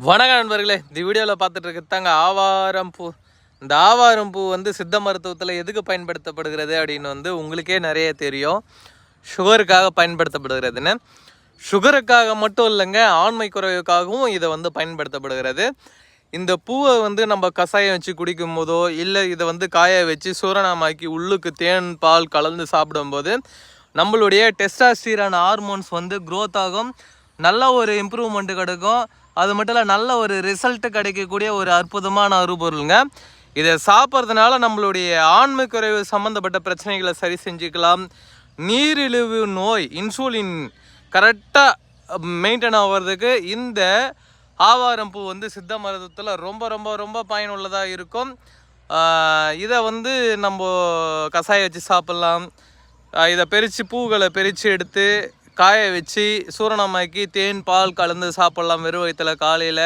வணக்கம் நண்பர்களே, இந்த வீடியோவில் பார்த்துட்டு இருக்கிறதாங்க ஆவாரம் பூ. இந்த ஆவாரம் பூ வந்து சித்த மருத்துவத்தில் எதுக்கு பயன்படுத்தப்படுகிறது அப்படின்னு வந்து உங்களுக்கே நிறைய தெரியும். சுகருக்காக பயன்படுத்தப்படுகிறதுன்னு. சுகருக்காக மட்டும் இல்லைங்க, ஆண்மை குறைவுக்காகவும் இதை வந்து பயன்படுத்தப்படுகிறது. இந்த பூவை வந்து நம்ம கஷாயம் வச்சு குடிக்கும் போதோ இல்லை இதை வந்து காய வச்சு சூரணமாக்கி உள்ளுக்கு தேன் பால் கலந்து சாப்பிடும்போது நம்மளுடைய டெஸ்டாஸ்டிரான் ஹார்மோன்ஸ் வந்து க்ரோத் ஆகும், நல்ல ஒரு இம்ப்ரூவ்மெண்ட்டு கிடைக்கும். அது மட்டும் இல்லை, நல்ல ஒரு ரிசல்ட்டு கிடைக்கக்கூடிய ஒரு அற்புதமான அருபொருளுங்க. இதை சாப்பிட்றதுனால நம்மளுடைய ஆண்மை குறைவு சம்மந்தப்பட்ட பிரச்சனைகளை சரி செஞ்சுக்கலாம். நீரிழிவு நோய் இன்சுலின் கரெக்டாக மெயின்டைன் ஆகிறதுக்கு இந்த ஆவாரம் பூ வந்து சித்த மருத்துவத்தில் ரொம்ப ரொம்ப ரொம்ப பயனுள்ளதாக இருக்கும். இதை வந்து நம்ம கஷாயம் வச்சு சாப்பிட்லாம். இதை பறித்து பூக்களை பறித்து எடுத்து காய வச்சு சூரணமாக்கி தேன் பால் கலந்து சாப்பிட்லாம் வெறும் வயிற்றுல காலையில்.